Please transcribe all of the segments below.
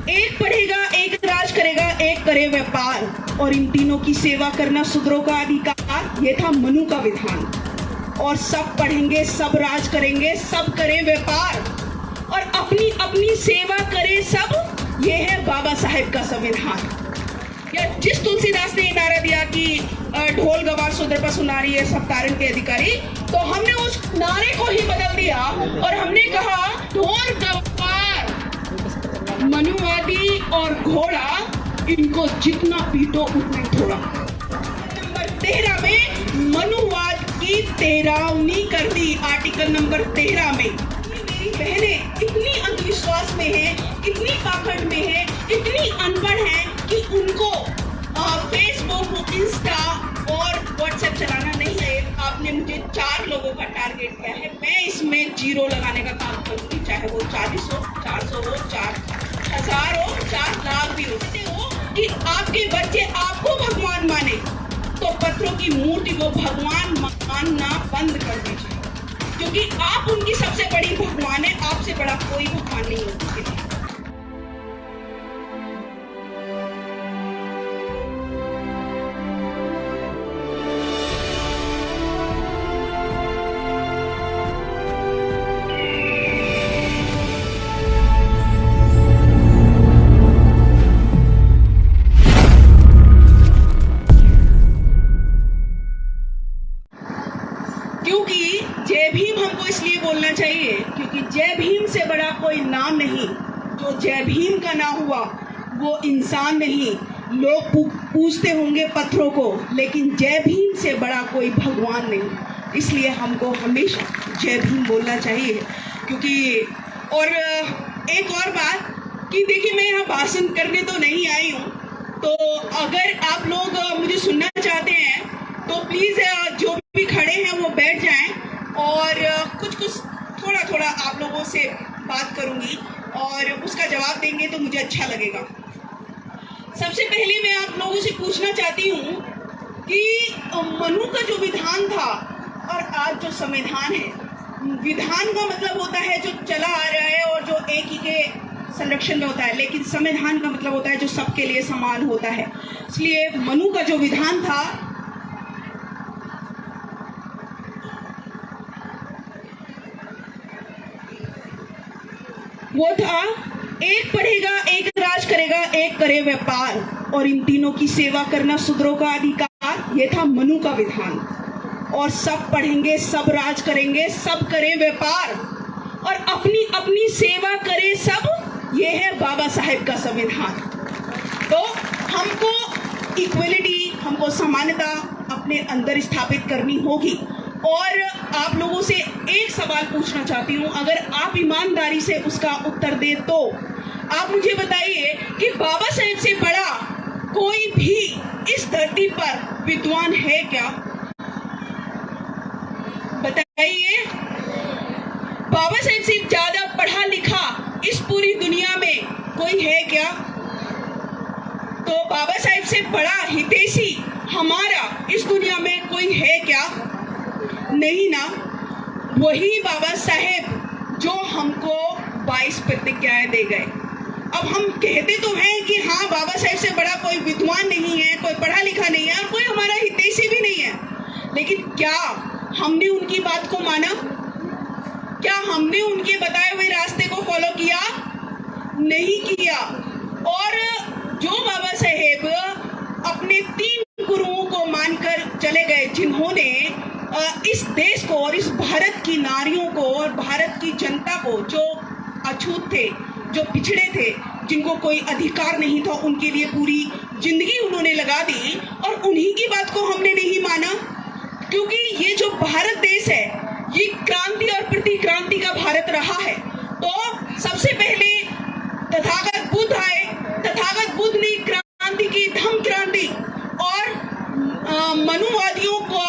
एक पढ़ेगा, एक राज करेगा, एक करे व्यापार, और इन तीनों की सेवा करना शूद्रों का अधिकार, ये था मनु का विधान। और सब पढ़ेंगे, सब राज करेंगे, सब करें व्यापार, और अपनी अपनी सेवा करें सब, ये है बाबा साहेब का संविधान। या जिस तुलसीदास ने नारा दिया कि ढोल गवार शूद्र पर सुनारी है सब तारण के अधिकारी, तो हमने उस नारे को ही बदल दिया और हमने कहा ढोल गवार, मनुवादी और घोड़ा, इनको जितना पीटो उतना थोड़ा। नंबर 13 में मनुवाद की तेरावनी कर दी। आर्टिकल नंबर 13 में मेरी बहनें इतनी अंधविश्वास में है, इतनी पाखंड में है, इतनी अनपढ़ है कि उनको फेसबुक, इंस्टा और व्हाट्सएप चलाना नहीं है। आपने मुझे 4 लोगों का टारगेट किया है, मैं इसमें 0 लगाने का काम करूंगी, चाहे वो 40 हो, 400 हो, 4,000 हो, 4 लाख भी हो कि आपके बच्चे आपको भगवान माने, तो पत्थरों की मूर्ति को भगवान मानना बंद कर दीजिए, क्योंकि आप उनकी सबसे बड़ी भगवान है, आपसे बड़ा कोई भगवान नहीं हो उसके लिए। क्योंकि जय भीम हमको इसलिए बोलना चाहिए क्योंकि जय भीम से बड़ा कोई नाम नहीं। जो जय भीम का ना हुआ वो इंसान नहीं। लोग पूछते होंगे पत्थरों को, लेकिन जय भीम से बड़ा कोई भगवान नहीं। इसलिए हमको हमेशा जय भीम बोलना चाहिए। क्योंकि और एक और बात कि देखिए, मैं यहाँ भाषण करने तो नहीं आई हूँ, तो अगर आप लोग मुझे सुनना चाहते हैं तो प्लीज़ जो भी खड़े हैं वो बैठ जाएं, और कुछ थोड़ा थोड़ा आप लोगों से बात करूंगी और उसका जवाब देंगे तो मुझे अच्छा लगेगा। सबसे पहले मैं आप लोगों से पूछना चाहती हूँ कि मनु का जो विधान था और आज जो संविधान है, विधान का मतलब होता है जो चला आ रहा है और जो एक ही के संरक्षण में होता है, लेकिन संविधान का मतलब होता है जो सबके लिए समान होता है। इसलिए मनु का जो विधान था वो था, एक पढ़ेगा, एक राज करेगा, एक करे व्यापार, और इन तीनों की सेवा करना शूद्रों का अधिकार, ये था मनु का विधान। और सब पढ़ेंगे, सब राज करेंगे, सब करें व्यापार, और अपनी अपनी सेवा करें सब, ये है बाबा साहेब का संविधान। तो हमको इक्वलिटी, हमको समानता अपने अंदर स्थापित करनी होगी। और आप लोगों से एक सवाल पूछना चाहती हूँ, अगर आप ईमानदारी से उसका उत्तर दे तो आप मुझे बताइए कि बाबा साहेब से बड़ा कोई भी इस धरती पर विद्वान है क्या? बताइए, बाबा साहेब से ज्यादा पढ़ा लिखा इस पूरी दुनिया में कोई है क्या? तो बाबा साहेब से बड़ा हितैषी हमारा इस दुनिया में कोई है क्या? नहीं ना। वही बाबा साहेब जो हमको 22 प्रतिज्ञाएं दे गए। अब हम कहते तो हैं कि हाँ, बाबा साहेब से बड़ा कोई विद्वान नहीं है, कोई पढ़ा लिखा नहीं है और कोई हमारा हितैषी भी नहीं है, लेकिन क्या हमने उनकी बात को माना? क्या हमने उनके बताए हुए रास्ते को फॉलो किया? नहीं किया। और जो बाबा साहेब अपने 3 गुरुओं को मानकर चले गए, जिन्होंने इस देश को और इस भारत की नारियों को और भारत की जनता को, जो अछूत थे, जो पिछड़े थे, जिनको कोई अधिकार नहीं था, उनके लिए पूरी जिंदगी उन्होंने लगा दी, और उन्हीं की बात को हमने नहीं माना। क्योंकि ये जो भारत देश है, ये क्रांति और प्रतिक्रांति का भारत रहा है। तो सबसे पहले तथागत बुद्ध आए, तथागत बुद्ध ने क्रांति की, धम्म क्रांति, और मनुवादियों का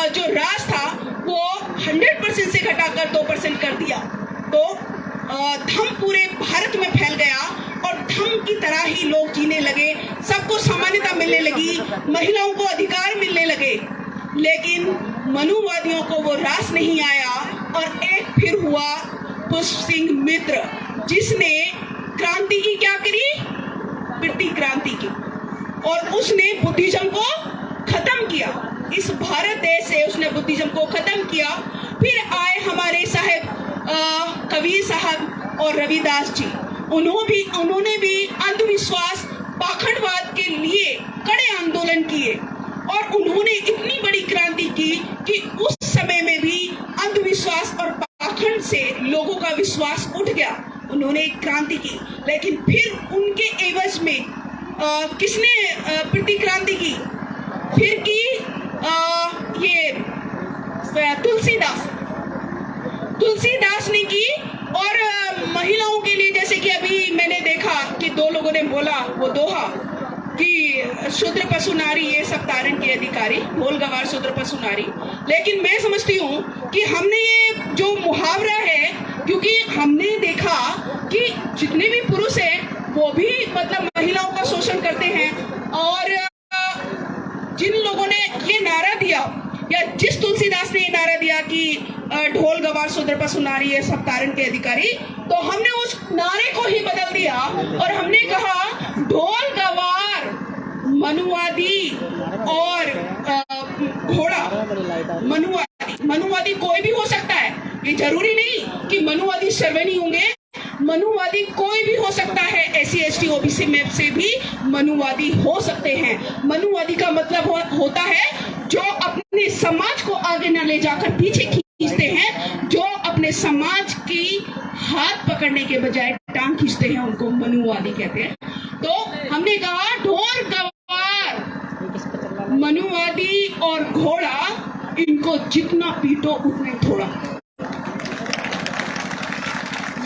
जो राज था वो 100% से घटाकर 2% कर दिया। तो धम्म पूरे भारत में फैल गया और धम्म की तरह ही लोग जीने लगे, सबको समानता मिलने लगी, महिलाओं को अधिकार मिलने लगे। लेकिन मनुवादियों को वो रास नहीं आया, और एक फिर हुआ पुष्प सिंह मित्र, जिसने क्रांति की क्या करी? पिट्टी क्रांति की और उसने बुद्धिज्म को खत्म किया। इस भारत देश से उसने बुद्धिज्म को खत्म किया। फिर आए हमारे साहब कबीर साहब और रविदास जी। उन्होंने भी अंधविश्वास पाखंडवाद के लिए कड़े आंदोलन किए और उन्होंने इतनी बड़ी क्रांति की कि उस समय में भी अंधविश्वास और पाखंड से लोगों का विश्वास उठ गया। उन्होंने एक क्रांति की, लेकिन फिर उनके एवज में किसने पिट्टी क्रांति की? फिर की ये तुलसीदास ने की। और महिलाओं के लिए, जैसे कि अभी मैंने देखा कि दो लोगों ने बोला वो दोहा कि शूद्र पशु नारी ये सब तारण के अधिकारी, ढोल गवार शूद्र पशु नारी। लेकिन मैं समझती हूँ कि हमने ये जो मुहावरा है, क्योंकि हमने देखा कि जितने भी पुरुष हैं वो भी मतलब महिलाओं का शोषण करते हैं। और जिन लोगों ने ये नारा दिया या जिस तुलसीदास ने ये नारा दिया कि ढोल गवार शूद्र पशु नारी ये सब तारण के अधिकारी, तो हमने उस नारे को ही बदल दिया और हमने कहा ढोल गवार मनुवादी और घोड़ा। मनुवादी कोई भी हो सकता है, ये जरूरी नहीं कि मनुवादी सर्वनी होंगे। मनुवादी कोई भी हो सकता है, SC ST OBC में से भी मनुवादी हो सकते हैं। मनुवादी का मतलब होता है जो अपने समाज को आगे न ले जाकर पीछे खींचते हैं, जो अपने समाज की हाथ पकड़ने के बजाय टांग खींचते हैं, उनको मनुवादी कहते हैं। तो हमने कहा ढोल गवार मनुवादी और घोड़ा, इनको जितना पीटो उतना ही थोड़ा।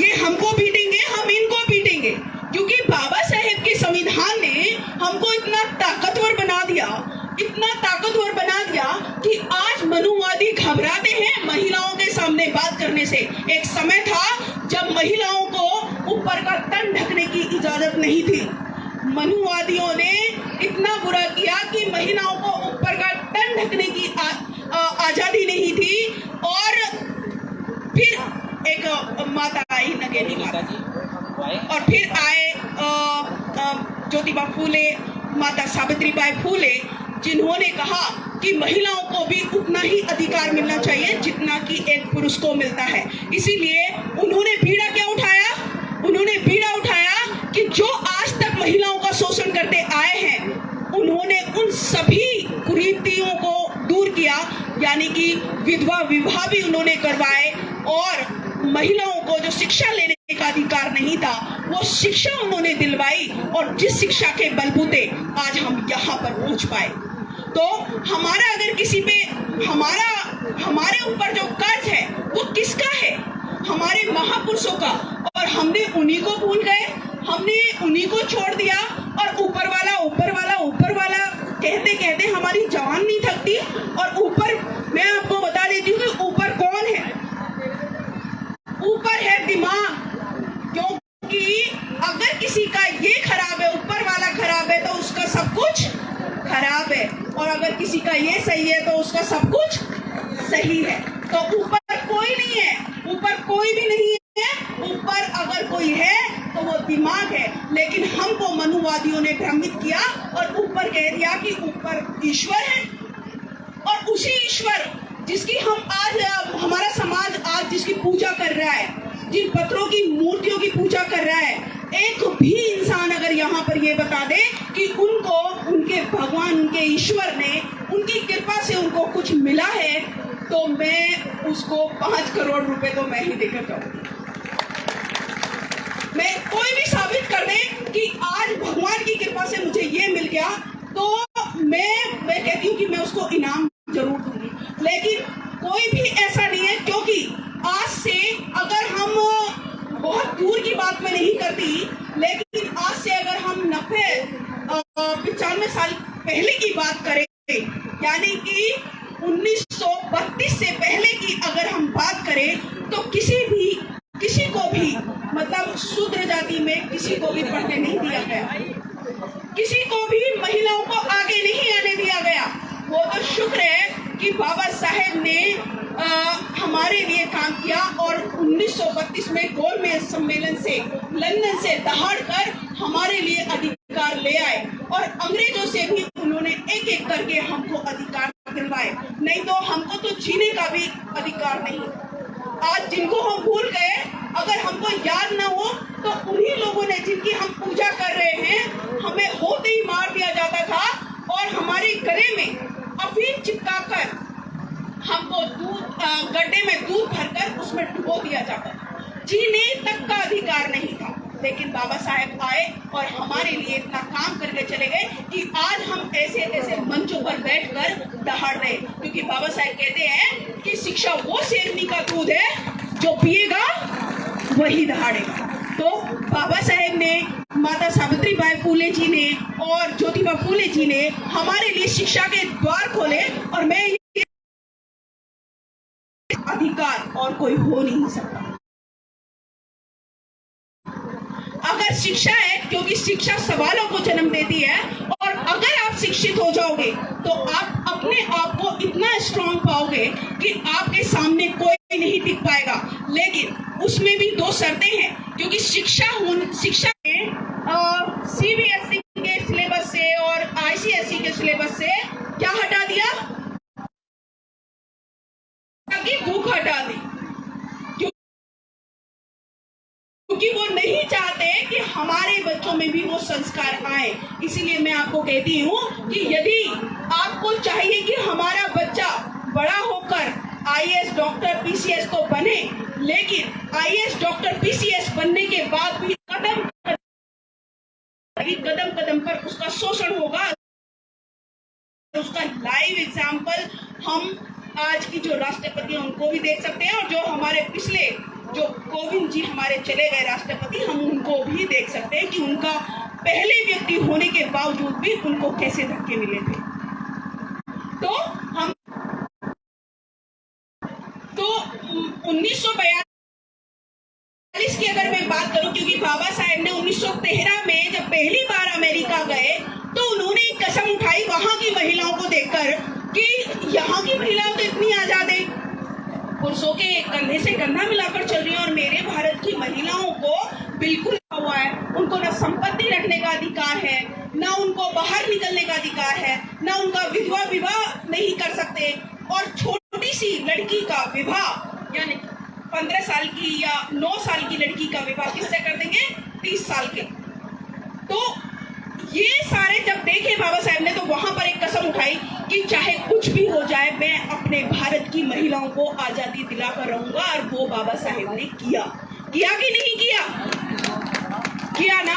ये हमको पीटेंगे, हम इनको पीटेंगे, क्योंकि बाबा साहेब के संविधान ने हमको इतना ताकतवर बना दिया कि आज मनुवादी घबराते हैं महिलाओं के सामने बात करने से। एक समय था जब महिलाओं को ऊपर का तन ढकने की इजाजत नहीं थी। मनुवादियों ने इतना बुरा किया कि महिलाओं को ऊपर का तन ढकने की आजादी नहीं थी। और फिर एक माता आई, नगेनी माता, और फिर आए ज्योतिबा फूले, माता सावित्रीबाई फूले, जिन्होंने कहा कि महिलाओं को भी उतना ही अधिकार मिलना चाहिए जितना कि एक पुरुष को मिलता है। इसीलिए उन्होंने बीड़ा क्या उठाया? उन्होंने बीड़ा उठाया कि जो आज तक महिलाओं का शोषण करते आए हैं, उन्होंने उन सभी कुरीतियों को दूर किया, यानी कि विधवा विवाह भी उन्होंने करवाए और महिलाओं को जो शिक्षा लेने का अधिकार नहीं था वो शिक्षा उन्होंने दिलवाई। और जिस शिक्षा के बलबूते आज हम यहाँ पर पहुंच पाए। तो हमारा अगर किसी पे हमारे ऊपर जो कर्ज है वो किसका है? हमारे महापुरुषों का। और हमने उन्हीं को भूल गए, हमने उन्हीं को छोड़ दिया और ऊपर वाला कहते कहते हमारी जान नहीं थकती। और ऊपर मैं आपको बता देती हूँ कि ऊपर कौन है? ऊपर है दिमाग। क्योंकि अगर किसी का ये खराब है, ऊपर वाला खराब है, तो उसका सब कुछ खराब है। और अगर किसी का ये सही है तो उसका सब कुछ सही है। तो ऊपर कोई नहीं है, ऊपर कोई भी नहीं है। ऊपर अगर कोई है तो वो दिमाग है। लेकिन हमको मनुवादियों ने भ्रमित किया और ऊपर कह दिया कि ऊपर ईश्वर है। और उसी ईश्वर जिसकी हम आज, हमारा समाज आज जिसकी पूजा कर रहा है, जिन पत्थरों की मूर्तियों की पूजा कर रहा है, एक भी इंसान अगर यहाँ पर ये बता दे कि उनको उनके भगवान, उनके ईश्वर ने, उनकी कृपा से उनको कुछ मिला है, तो मैं उसको 5 करोड़ रुपए तो मैं ही देकर जाऊंगी। मैं कोई भी साबित कर दे कि आज भगवान की कृपा से मुझे ये मिल गया, तो मैं कहती हूँ कि मैं उसको इनाम जरूर दूंगी। लेकिन कोई भी ऐसा नहीं है, क्योंकि आज से अगर हम, बहुत दूर की बात मैं नहीं करती, लेकिन आज से अगर हम 95 साल पहले की बात करें, यानी कि 1932 से पहले की अगर हम बात करें, तो किसी को भी मतलब शूद्र जाति में किसी को भी पढ़ने नहीं दिया गया, किसी को भी महिलाओं को आगे नहीं आने दिया गया। वो तो शुक्र है कि बाबा साहेब ने हमारे लिए काम किया और 1932 में गोलमेज सम्मेलन से, लंदन से दहाड़ कर हमारे लिए अधिकार करके हमको अधिकार दिलवाए, नहीं तो हमको तो जीने का भी अधिकार नहीं। आज जिनको हम भूल गए, अगर हमको याद ना हो तो उन्हीं लोगों ने जिनकी हम पूजा कर रहे हैं, हमें होते ही मार दिया जाता था और हमारे गले में अफीम चिपकाकर हमको दूध गड्ढे में दूध भरकर उसमें डुबो दिया जाता था। जीने तक का अधिकार नहीं था। लेकिन बाबा साहेब आए और हमारे लिए इतना काम करके चले गए कि आज हम ऐसे ऐसे मंचों पर बैठकर दहाड़ रहे, क्योंकि बाबा साहेब कहते हैं कि शिक्षा वो शेरनी का दूध है जो पिएगा वही दहाड़ेगा। तो बाबा साहेब ने, माता सावित्रीबाई फुले जी ने और ज्योतिबा फुले जी ने हमारे लिए शिक्षा के द्वार खोले, और मैं अधिकार और कोई हो नहीं सकता। अगर शिक्षा है, क्योंकि शिक्षा सवालों को जन्म देती है, और अगर आप शिक्षित हो जाओगे तो आप अपने आप को इतना स्ट्रांग पाओगे कि आपके सामने कोई नहीं टिक पाएगा। लेकिन उसमें भी दो शर्तें हैं, क्योंकि शिक्षा ने सीबीएसई के सिलेबस से और आईसीएसई के सिलेबस से क्या हटा दिया, भूख हटा दी, क्योंकि वो नहीं चाहते कि हमारे बच्चों में भी वो संस्कार आए। इसीलिए मैं आपको कहती हूँ कि यदि आपको चाहिए कि हमारा बच्चा बड़ा होकर आईएएस, डॉक्टर, पीसीएस तो बने, लेकिन आईएएस, डॉक्टर, पीसीएस बनने के बाद भी कदम कदम पर उसका शोषण होगा। उसका लाइव एग्जाम्पल हम आज की जो राष्ट्रपति हैं उनको भी देख सकते हैं, और जो हमारे पिछले जो कोविंद जी हमारे चले गए राष्ट्रपति, हम उनको भी देख सकते हैं कि उनका पहले व्यक्ति होने के बावजूद भी उनको कैसे धक्के मिले थे। तो 1942 की अगर मैं बात करूं, क्योंकि बाबा साहेब ने 1913 में जब पहली बार अमेरिका गए तो उन्होंने एक कसम उठाई वहां की महिलाओं को देखकर कि यहाँ की महिलाएं तो इतनी आजाद है, पुरुषों के कंधे से कंधा मिलाकर चल रही है, और मेरे भारत की महिलाओं को बिल्कुल हुआ है, उनको न संपत्ति रखने का अधिकार है, न उनको बाहर निकलने का अधिकार है, न उनका विधवा विवाह नहीं कर सकते, और छोटी सी लड़की का विवाह यानी 15 साल की या 9 साल की लड़की का विवाह किससे कर देंगे, 30 साल के। तो ये सारे जब देखे बाबा साहेब ने, तो वहां पर एक कसम उठाई कि चाहे कुछ भी हो जाए, मैं अपने भारत की महिलाओं को आजादी दिलाकर रहूंगा, और वो बाबा साहेब ने किया कि नहीं किया ना।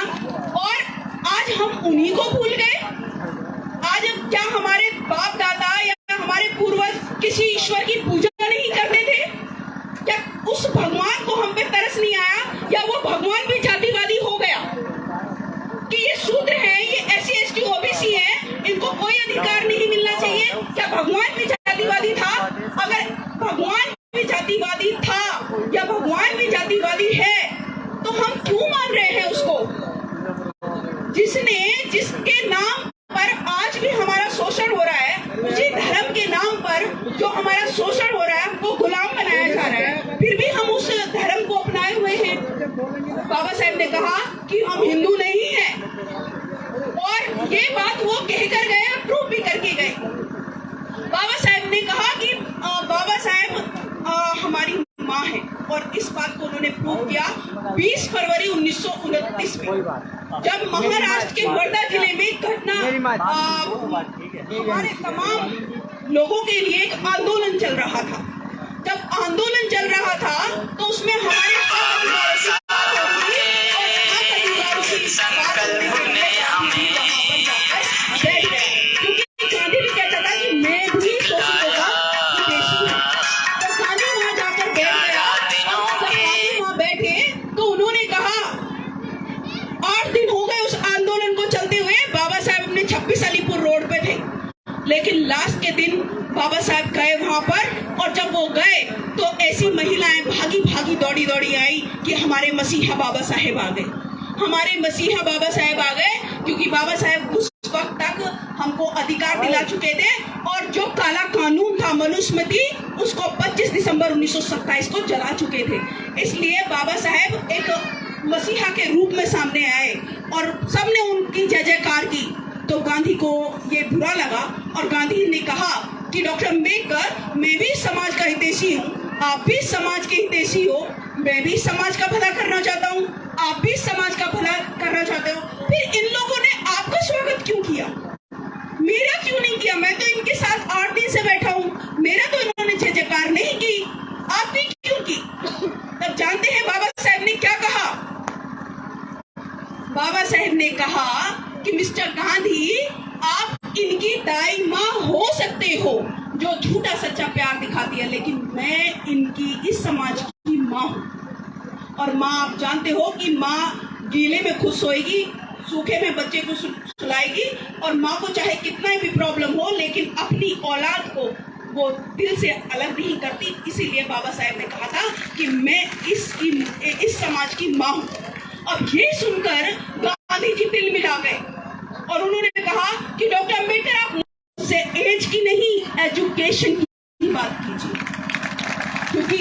और आज हम उन्हीं को भूल गए। आज क्या हमारे बाप दादा या हमारे पूर्वज किसी ईश्वर की पूजा नहीं करते थे? क्या उस भगवान को हम पे तरस नहीं आया, या वो भगवान भी जातिवादी हो गया कि ये शूद्र है, ये SC ST OBC है, इनको कोई अधिकार नहीं मिलना चाहिए? क्या भगवान भी जातिवादी था? अगर भगवान भी जातिवादी था या भगवान भी जातिवादी है, तो हम क्यों मान रहे हैं उसको, जिसके नाम पर आज भी हमारा शोषण हो रहा है, उसी धर्म के नाम पर जो हमारा शोषण हो रहा है, हमको गुलाम बनाया जा रहा है, फिर भी हम उस धर्म को अपनाए हुए हैं। बाबा साहेब ने कहा कि हम हिंदू नहीं हैं, और ये बात वो कहकर गए और प्रूव भी करके गए। बाबा साहेब ने कहा कि बाबा साहेब हमारी माँ है, और इस बात को उन्होंने प्रूव किया 20 फरवरी 1929 में, जब महाराष्ट्र के वर्धा जिले में घटना हमारे तमाम लोगों के लिए एक आंदोलन चल रहा था। जब आंदोलन चल रहा था तो उसमें हमारे गांधी भी कहता था कि मैं भी शोषितों का विदेशी हूँ। तो गांधी वहां जाकर बैठ गया। जब गांधी वहां बैठे तो उन्होंने कहा, 8 दिन हो गए उस आंदोलन को चलते हुए, बाबा साहेब अपने 26 अलीपुर रोड पे थे, लेकिन लास्ट के दिन बाबा साहेब गए वहां पर, और जब वो गए तो ऐसी महिलाएं भागी भागी दौड़ी दौड़ी आई कि हमारे मसीहा बाबा साहेब आ गए, हमारे मसीहा बाबा साहेब आ गए, क्योंकि बाबा साहेब उस वक्त तक हमको अधिकार दिला चुके थे, और जो काला कानून था मनुस्मृति, उसको 25 दिसंबर 1927 को जला चुके थे। इसलिए बाबा साहेब एक मसीहा के रूप में सामने आए और सबने उनकी जय जयकार की। तो गांधी को ये बुरा लगा और गांधी ने कहा कि डॉक्टर अम्बेडकर, मैं भी समाज का हितैषी हूँ, आप भी समाज के हितैषी हो, मैं भी समाज का भला करना चाहता हूँ, आप भी समाज का भला करना चाहते हो, फिर इन लोगों ने आपका स्वागत क्यों किया, मेरा क्यों नहीं किया? मैं तो इनके साथ 8 दिन से बैठा हूँ, मेरा तो इन्होंने जय जयकार नहीं की, आपने क्यों की? तब जानते हैं बाबा साहेब ने क्या कहा? बाबा साहेब ने कहा कि मिस्टर गांधी, आप इनकी दाई माँ हो सकते हो जो झूठा सच्चा प्यार दिखाती है, लेकिन मैं इनकी इस समाज की माँ हूँ। और माँ, आप जानते हो कि माँ गीले में खुश होएगी, सूखे में बच्चे को सुलाएगी, और माँ को चाहे कितना भी प्रॉब्लम हो लेकिन अपनी औलाद को वो दिल से अलग नहीं करती। इसीलिए बाबा साहेब ने कहा था कि मैं इस समाज की माँ हूँ। अब ये सुनकर गांधी जी दिल मिला गए और उन्होंने कहा कि डॉक्टर अम्बेडकर, आप मुझसे एज की नहीं, एजुकेशन की बात कीजिए, क्योंकि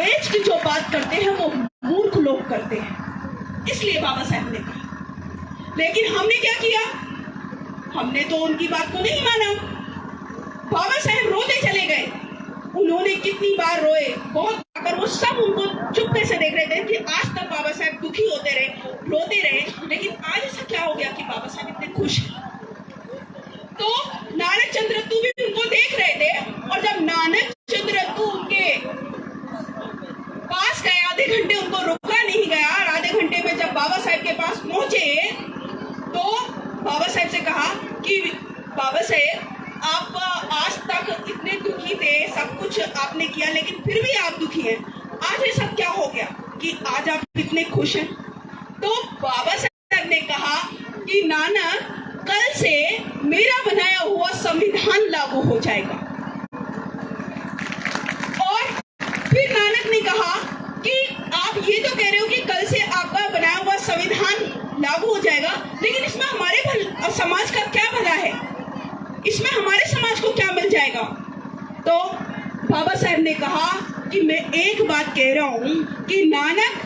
एज की जो बात करते हैं वो मूर्ख लोग करते हैं। इसलिए बाबा साहेब ने कहा। लेकिन हमने क्या किया? हमने तो उनकी बात को नहीं माना। बाबा साहेब रोते चले गए। उन्होंने कितनी बार रोए, बहुत, अगर वो सब उनको चुपके से देख रहे थे कि आज तक बाबा साहेब दुखी होते रहे, रोते रहे, लेकिन आज ऐसा क्या हो गया कि बाबा साहेब इतने खुश हैं? तो नानक चंद्रतु भी उनको देख रहे थे, और जब नानक चंद्रतु उनके पास गए, आधे घंटे उनको रुका नहीं गया, और आधे घंटे में जब बाबा साहेब के पास पहुंचे तो बाबा साहेब से कहा कि बाबा साहेब, आप आज तक इतने दुखी थे, सब कुछ आपने किया, लेकिन फिर भी आप दुखी हैं। आज ऐसा क्या हो गया कि आज आप इतने खुश हैं? तो बाबा साहब ने कहा कि नानक, कल से मेरा बनाया हुआ संविधान लागू हो जाएगा। और फिर नानक ने कहा कि आप ये तो कह रहे हो कि कल से आपका बनाया हुआ संविधान लागू हो जाएगा, लेकिन इसमें हमारे समाज का क्या भला है? इसमें हमारे समाज को क्या मिल जाएगा? तो बाबा साहब ने कहा कि मैं एक बात कह रहा हूं कि नानक,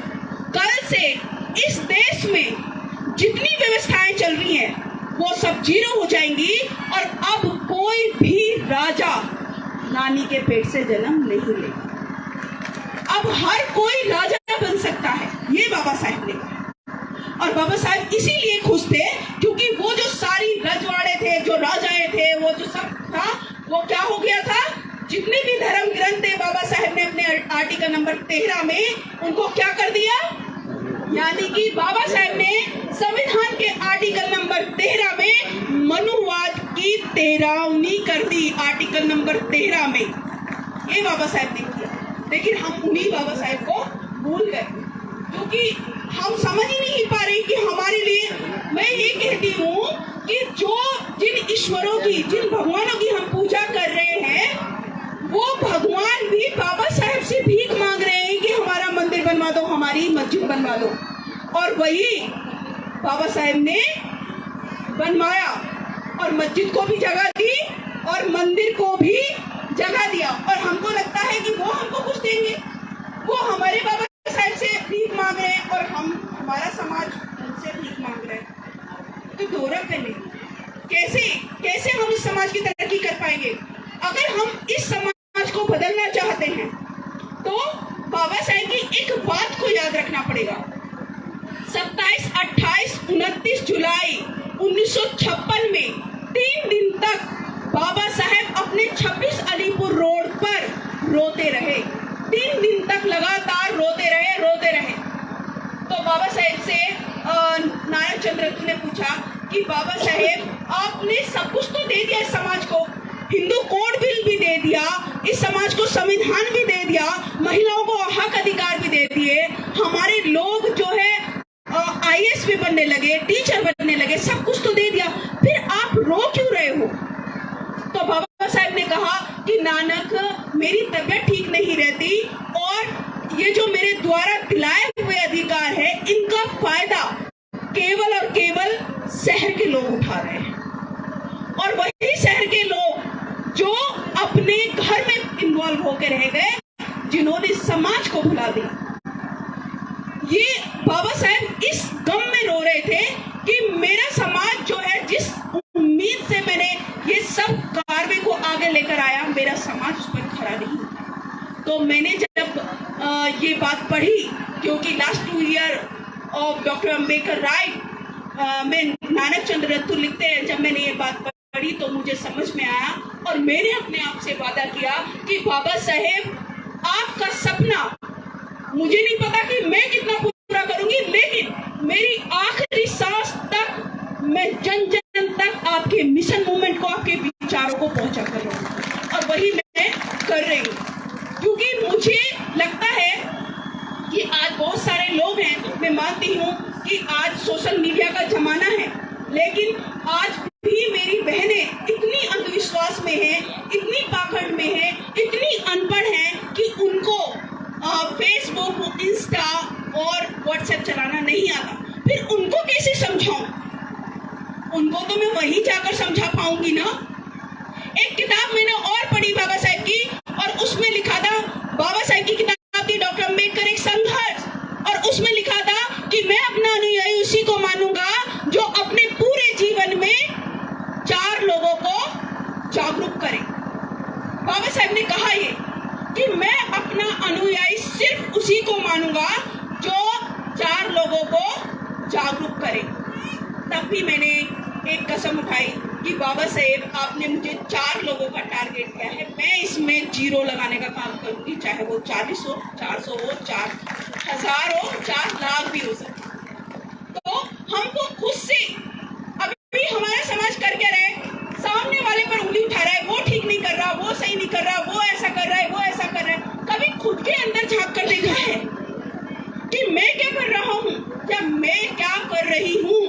कल से इस देश में जितनी व्यवस्थाएं चल रही हैं वो सब जीरो हो जाएंगी, और अब कोई भी राजा नानी के पेट से जन्म नहीं लेगा। अब हर कोई राजा बन सकता है, ये बाबा साहब ने कहा। और बाबा साहब इसीलिए खुश थे क्योंकि वो जो सारी रजवाड़े थे, जो राजाएं थे, वो जो सब था, वो क्या हो गया था? जितने भी धर्म ग्रंथ थे, बाबा साहब ने अपने आर्टिकल नंबर 13 में उनको क्या कर दिया? यानी कि बाबा साहब ने संविधान के आर्टिकल नंबर 13 में मनुवाद की 13वीं कर दी। आर्टिकल नंबर 13 में ये बाबा साहब ने किया, लेकिन हम उन्हीं बाबा साहब को भूल गए, क्योंकि हम समझ ही नहीं पा रहे कि हमारे लिए, मैं ये कहती हूँ कि जिन ईश्वरों की, जिन भगवानों की हम पूजा कर रहे हैं, वो भगवान भी बाबा साहब से भीख मांग रहे हैं कि हमारा मंदिर बनवा दो, हमारी मस्जिद बनवा दो। और वही बाबा साहब ने बनवाया, और मस्जिद को भी जगह दी और मंदिर को भी जगह दिया। और हमको लगता है कि वो हमको कुछ देंगे, वो हमारे बाबा साहब से भीख मांग रहे हैं और हमारा समाज उनसे भीख मांग रहे हैं। तो दोहरा करें, कैसे हम इस समाज की तरक्की कर पाएंगे? अगर हम इस समाज को बदलना चाहते हैं तो बाबा साहब की एक बात को याद रखना पड़ेगा। 27, 28, 29 जुलाई 1956 में 3 दिन तक बाबा साहब अपने 26 अलीपुर रोड पर रोते रहे। 3 दिन तक लगातार रोते रहे। तो बाबा साहेब से नानक चंद्रतु ने पूछा कि बाबा साहेब, आपने सब कुछ तो दे दिया इस समाज को, हिंदू कोड बिल भी दे दिया, इस समाज को संविधान भी दे दिया, महिलाओं को हक अधिकार भी दे दिए, हमारे लोग जो है IAS भी बनने लगे, टीचर बनने लगे, सब कुछ तो दे दिया, फिर आप रो क्यों रहे हो? तो बाबा साहब ने कहा कि नानक, मेरी तबीयत ठीक नहीं रहती, और ये जो मेरे द्वारा दिलाए हुए अधिकार है, इनका फायदा केवल और केवल शहर के लोग उठा रहे हैं, और वही शहर के लोग जो अपने घर में इन्वॉल्व होकर रह गए, जिन्होंने समाज को भुला दिया। ये बाबा साहब इस गम में रो रहे थे कि मेरा समाज जो है, जिस मैंने जब ये बात पढ़ी, क्योंकि last 2 year of doctor Ambedkar right में नानक चंद्र रत्तू लिखते हैं, जब मैंने ये बात पढ़ी तो मुझे समझ में आया और मैंने अपने आप से वादा किया कि बाबा साहेब, आपका सपना मुझे नहीं पता कि मैं कितना पूरा करूंगी, लेकिन मेरी आखिरी सांस तक मैं जन जन तक आपके मिशन मूवमेंट को, आपके विचारों को पहुंचा कर रही हूँ और वही मैं कर रही हूँ। क्योंकि मुझे लगता है कि आज बहुत सारे लोग हैं, मैं मानती हूँ कि आज सोशल मीडिया का जमाना है, लेकिन आज भी मेरी बहनें इतनी अंधविश्वास में हैं, इतनी पाखंड में हैं, इतनी अनपढ़ हैं कि उनको फेसबुक, इंस्टा और व्हाट्सएप चलाना नहीं आता। फिर उनको कैसे समझाऊं? उनको तो मैं वहीं जाकर समझा पाऊंगी ना। एक किताब मैंने और पढ़ी बाबा साहेब की, और उसमें लिखा था, बाबा साहेब की किताब थी डॉक्टर अम्बेडकर एक संघर्ष, और उसमें लिखा था कि मैं अपना अनुयायी उसी को मानूंगा जो अपने पूरे जीवन में 4 लोगों को जागरूक करे। बाबा साहेब ने कहा ये कि मैं अपना अनुयायी सिर्फ उसी को मानूंगा जो 4 लोगों को जागरूक करे। तब भी मैंने एक कसम उठाई कि बाबा साहेब, आपने मुझे 4 लोगों का टारगेट दिया है, मैं इसमें 0 लगाने का काम करूंगी, चाहे वो 40 हो, 400 हो, 4000 हो, 4 लाख भी हो सकते। तो हमको खुद से, अभी हमारा समाज कर क्या रहा है, सामने वाले पर उंगली उठा रहा है, वो ठीक नहीं कर रहा, वो सही नहीं कर रहा, वो ऐसा कर रहा है, वो ऐसा कर रहा है। कभी खुद के अंदर झांक कर देखा है कि मैं क्या कर रहा हूँ या मैं क्या कर रही हूँ?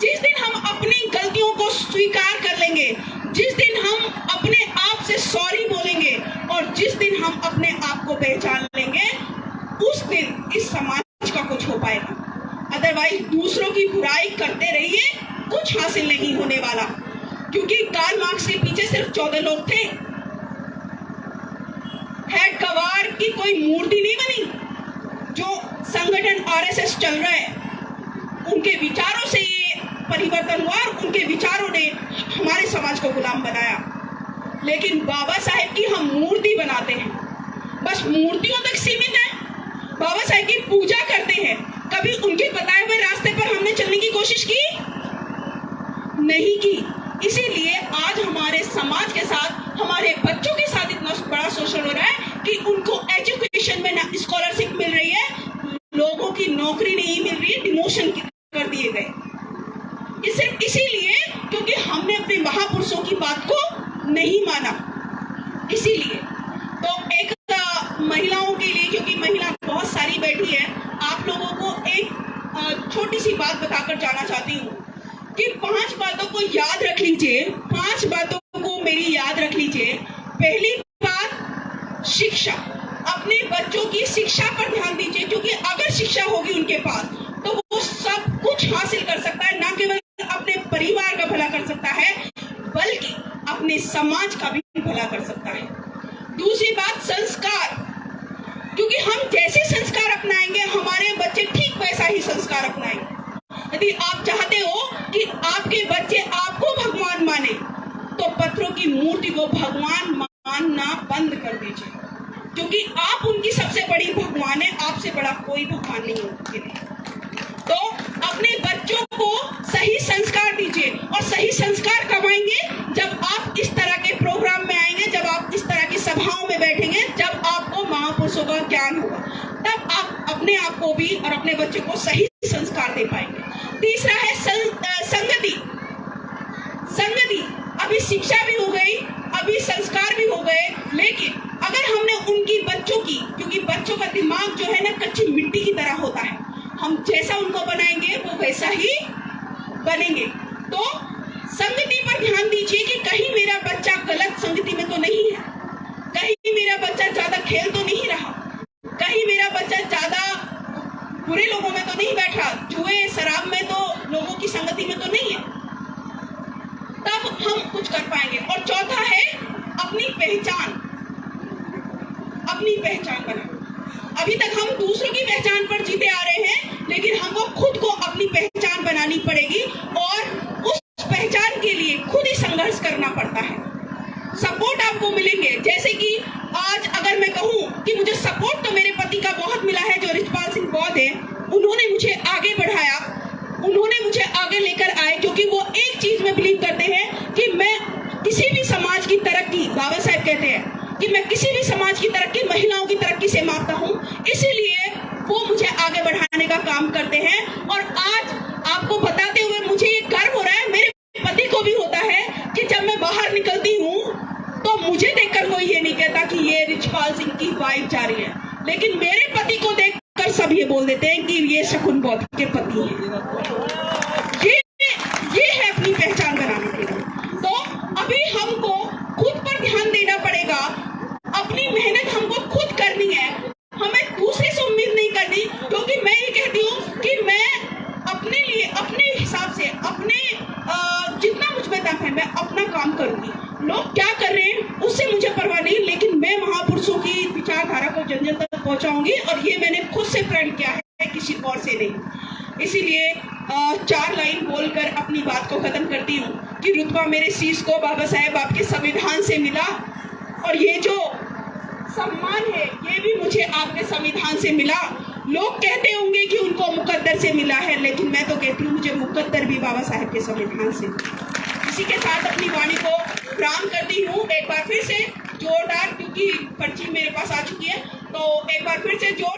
जिस दिन हम अपनी गलतियों को स्वीकार कर लेंगे, जिस दिन हम अपने आप से सॉरी बोलेंगे और जिस दिन हम अपने आप को पहचान लेंगे, उस दिन इस समाज का कुछ हो पाएगा। अदरवाइज दूसरों की बुराई करते रहिए, कुछ हासिल नहीं होने वाला। क्योंकि कार्ल मार्क्स के पीछे सिर्फ 14 लोग थे। हेड गवार की कोई मूर्ति नहीं बनी। जो संगठन आरएसएस चल रहा है, उनके विचारों से ये परिवर्तन हुआ और उनके विचारों ने हमारे समाज को गुलाम बनाया। लेकिन बाबा साहेब की हम मूर्ति बनाते हैं, बस मूर्तियों तक सीमित है। बाबा साहेब की पूजा करते हैं, कभी उनके बताए हुए रास्ते पर हमने चलने की कोशिश की नहीं की। इसीलिए आज हमारे समाज के साथ, हमारे बच्चों के साथ इतना बड़ा शोषण हो रहा है कि उनको एजुकेशन में ना स्कॉलरशिप मिल रही है, लोगों की नौकरी नहीं मिल रही है, डिमोशन कर दिए गए। ये सिर्फ इसीलिए क्योंकि हमने अपने महापुरुषों की बात को नहीं माना। इसीलिए तो एक महिलाओं के लिए, क्योंकि महिला बहुत सारी बैठी है, आप लोगों को एक छोटी सी बात बताकर जाना चाहती हूँ कि 5 बातों को याद रख लीजिए। 5 बातों को मेरी याद रख लीजिए। पहली बात, शिक्षा। अपने बच्चों की शिक्षा पर ध्यान दीजिए, क्योंकि अगर शिक्षा होगी उनके पास तो वो सब कुछ हासिल कर सकता है। ना केवल अपने परिवार का भला कर सकता है, बल्कि अपने समाज का भी भला कर सकता है। दूसरी बात, संस्कार। क्योंकि हम जैसे संस्कार अपनाएंगे, हमारे बच्चे ठीक वैसा ही संस्कार अपनाएंगे। यदि आप चाहते हो कि आपके बच्चे आपको भगवान माने, तो पत्थरों की मूर्ति को भगवान मानना बंद कर दीजिए, क्योंकि आप उनकी सबसे बड़ी भगवान है। आपसे बड़ा कोई भगवान नहीं है। तो अपने बच्चों को सही संस्कार दीजिए, और सही संस्कार कब आएंगे? जब आप इस तरह के प्रोग्राम में आएंगे, जब आप इस तरह की सभाओं में बैठेंगे, जब आपको महापुरुषों का ज्ञान होगा, तब आप अपने आप को भी और अपने बच्चों को सही संस्कार दे पाएंगे। तीसरा है संगति। संगति, अभी शिक्षा भी हो गई, अभी संस्कार भी हो गए, लेकिन अगर हमने उनकी बच्चों की, क्योंकि बच्चों का दिमाग जो है ना कच्ची मिट्टी की तरह होता है, हम जैसा उनको बनाएंगे वो वैसा ही बनेंगे। तो संगति पर ध्यान दीजिए कि कहीं मेरा बच्चा गलत संगति में तो नहीं है, कहीं मेरा बच्चा ज्यादा खेल तो नहीं रहा, कहीं मेरा बच्चा ज्यादा बुरे लोगों में तो नहीं बैठ रहा, जुए शराब में तो लोगों की संगति में तो नहीं है। तब हम कुछ कर पाएंगे। और चौथा है अपनी पहचान। अपनी पहचान बनाना। अभी तक हम दूसरों की पहचान पर जीते आ रहे हैं, लेकिन हमको खुद को अपनी पहचान बनानी पड़ेगी, और उस पहचान के लिए खुद ही संघर्ष करना पड़ता है। सपोर्ट आपको मिलेंगे, जैसे कि आज अगर मैं कहूं कि मुझे सपोर्ट तो मेरे पति का बहुत मिला है, जो रिचपाल सिंह बौद्ध है, उन्होंने मुझे आगे बढ़ाया, उन्होंने मुझे आगे लेकर आए, क्योंकि वो एक चीज में बिलीव करते हैं कि मैं किसी भी समाज की तरक्की, बाबा साहेब कहते हैं कि मैं किसी भी समाज की तरक्की महिलाओं की तरक्की से मापता हूं, इसीलिए वो मुझे आगे बढ़ाने का काम करते हैं। और आज आपको बताते हुए मुझे ये गर्व हो रहा है, मेरे पति को भी होता है कि जब मैं बाहर निकलती हूँ तो मुझे देखकर कोई ये नहीं कहता कि ये रिचपाल सिंह की वाइफ जा रही है, लेकिन मेरे पति को देखकर सब ये बोल देते हैं कि ये शकुन बौद्ध के पति हैं। ये है अपनी पहचान बनाने के लिए। तो अभी हमको खुद पर ध्यान देना पड़ेगा, अपनी मेहनत हमको खुद करनी है, हमें दूसरे से उम्मीद नहीं करनी, क्योंकि मैं ये कहती हूँ कि मैं अपने लिए, अपने हिसाब से, अपने जितना मुझ में दम है मैं अपना काम करूंगी। लोग क्या कर रहे हैं उससे मुझे परवाह नहीं, लेकिन मैं महापुरुषों की विचारधारा को जन जन तक पहुंचाऊंगी, और ये मैंने खुद से प्रण किया है, किसी और से नहीं। इसीलिए 4 लाइन बोलकर अपनी बात को खत्म करती हूँ कि रुतबा मेरे शीश को बाबा साहेब आपके संविधान से मिला, और ये जो सम्मान है ये भी मुझे आपके संविधान से मिला। लोग कहते होंगे कि उनको मुकद्दर से मिला है, लेकिन मैं तो कहती हूँ मुझे मुकद्दर भी बाबा साहेब के संविधान से। इसी के साथ अपनी वाणी को विराम करती हूँ। एक बार फिर से जोरदार, क्योंकि पर्ची मेरे पास आ चुकी है, तो एक बार फिर से जोर